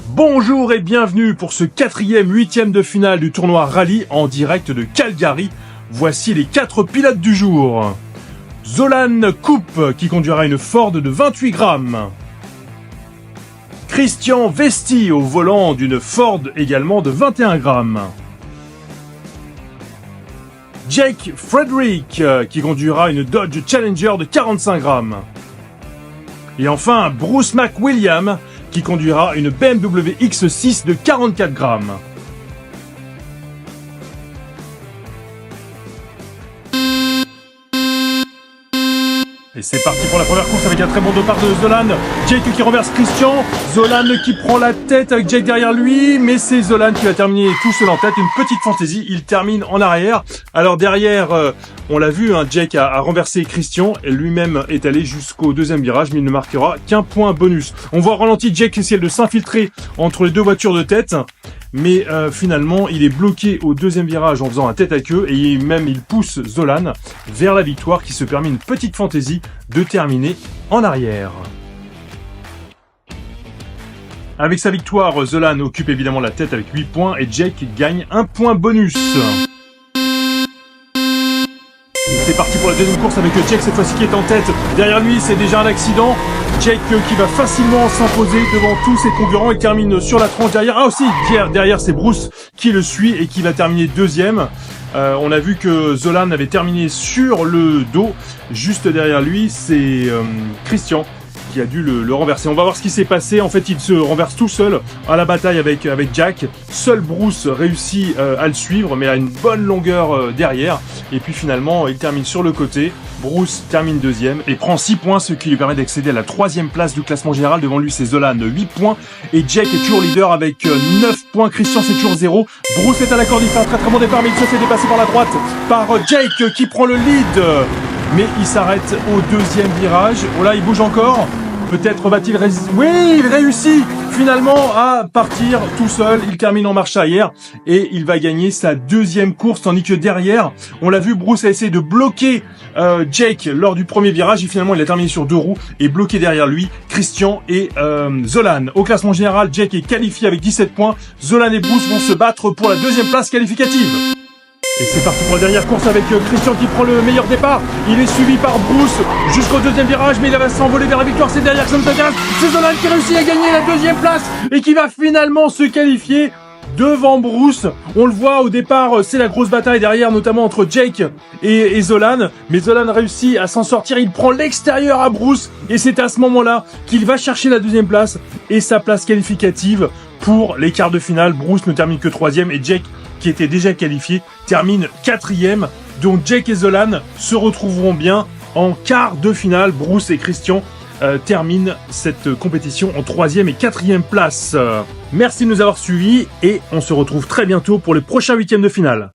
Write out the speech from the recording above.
Bonjour et bienvenue pour ce 8e de finale du tournoi Rallye en direct de Calgary. Voici les 4 pilotes du jour. Zolan Coupe qui conduira une Ford de 28 grammes. Christian Vesti au volant d'une Ford également de 21 grammes. Jake Frederick qui conduira une Dodge Challenger de 45 grammes. Et enfin Bruce McWilliam qui conduira une BMW X6 de 44 grammes. Et c'est parti pour la première course avec un très bon départ de Zolan. Jake qui renverse Christian. Zolan qui prend la tête avec Jake derrière lui. Mais c'est Zolan qui va terminer tout seul en tête. Une petite fantaisie. Il termine en arrière. Alors derrière, on l'a vu, Jake a renversé Christian. Lui-même est allé jusqu'au deuxième virage. Mais il ne marquera qu'un point bonus. On voit au ralenti Jake essayer de s'infiltrer entre les deux voitures de tête. Mais finalement, il est bloqué au deuxième virage en faisant un tête à queue et même il pousse Zolan vers la victoire qui se permet une petite fantaisie de terminer en arrière. Avec sa victoire, Zolan occupe évidemment la tête avec 8 points et Jake gagne un point bonus. C'est parti pour la deuxième course avec Jake cette fois-ci qui est en tête. Derrière lui, c'est déjà un accident. Jake qui va facilement s'imposer devant tous ses concurrents et termine sur la tranche derrière. Ah aussi, derrière c'est Bruce qui le suit et qui va terminer deuxième. On a vu que Zolan avait terminé sur le dos. Juste derrière lui, c'est Christian qui a dû le renverser. On va voir ce qui s'est passé. En fait, il se renverse tout seul à la bataille avec Jack. Seul Bruce réussit à le suivre, mais à une bonne longueur derrière. Et puis finalement, il termine sur le côté. Bruce termine deuxième et prend 6 points, ce qui lui permet d'accéder à la 3e place du classement général. Devant lui, c'est Zolan, 8 points. Et Jake est toujours leader avec 9 points. Christian, c'est toujours 0. Bruce est à la corde, il fait un très très bon départ, mais il se fait dépasser par la droite par Jake qui prend le lead. Mais il s'arrête au deuxième virage. Oh là, il bouge encore. Peut-être va-t-il résister. Oui, il réussit finalement à partir tout seul. Il termine en marche arrière et il va gagner sa 2e course. Tandis que derrière, on l'a vu, Bruce a essayé de bloquer Jake lors du premier virage. Et finalement, il a terminé sur 2 roues et bloqué derrière lui Christian et Zolan. Au classement général, Jake est qualifié avec 17 points. Zolan et Bruce vont se battre pour la 2e place qualificative. Et c'est parti pour la dernière course avec Christian qui prend le meilleur départ. Il est suivi par Bruce jusqu'au deuxième virage, mais il va s'envoler vers la victoire. C'est derrière que ça nous intéresse. C'est Zolan qui réussit à gagner la 2e place et qui va finalement se qualifier devant Bruce. On le voit au départ, c'est la grosse bataille derrière, notamment entre Jake et Zolan. Mais Zolan réussit à s'en sortir. Il prend l'extérieur à Bruce et c'est à ce moment-là qu'il va chercher la 2e place et sa place qualificative pour les quarts de finale. Bruce ne termine que 3e et Jake, qui était déjà qualifié, termine 4e. Donc Jake et Zolan se retrouveront bien en quart de finale. Bruce et Christian terminent cette compétition en 3e et 4e place. Merci de nous avoir suivis et on se retrouve très bientôt pour les prochains 8e de finale.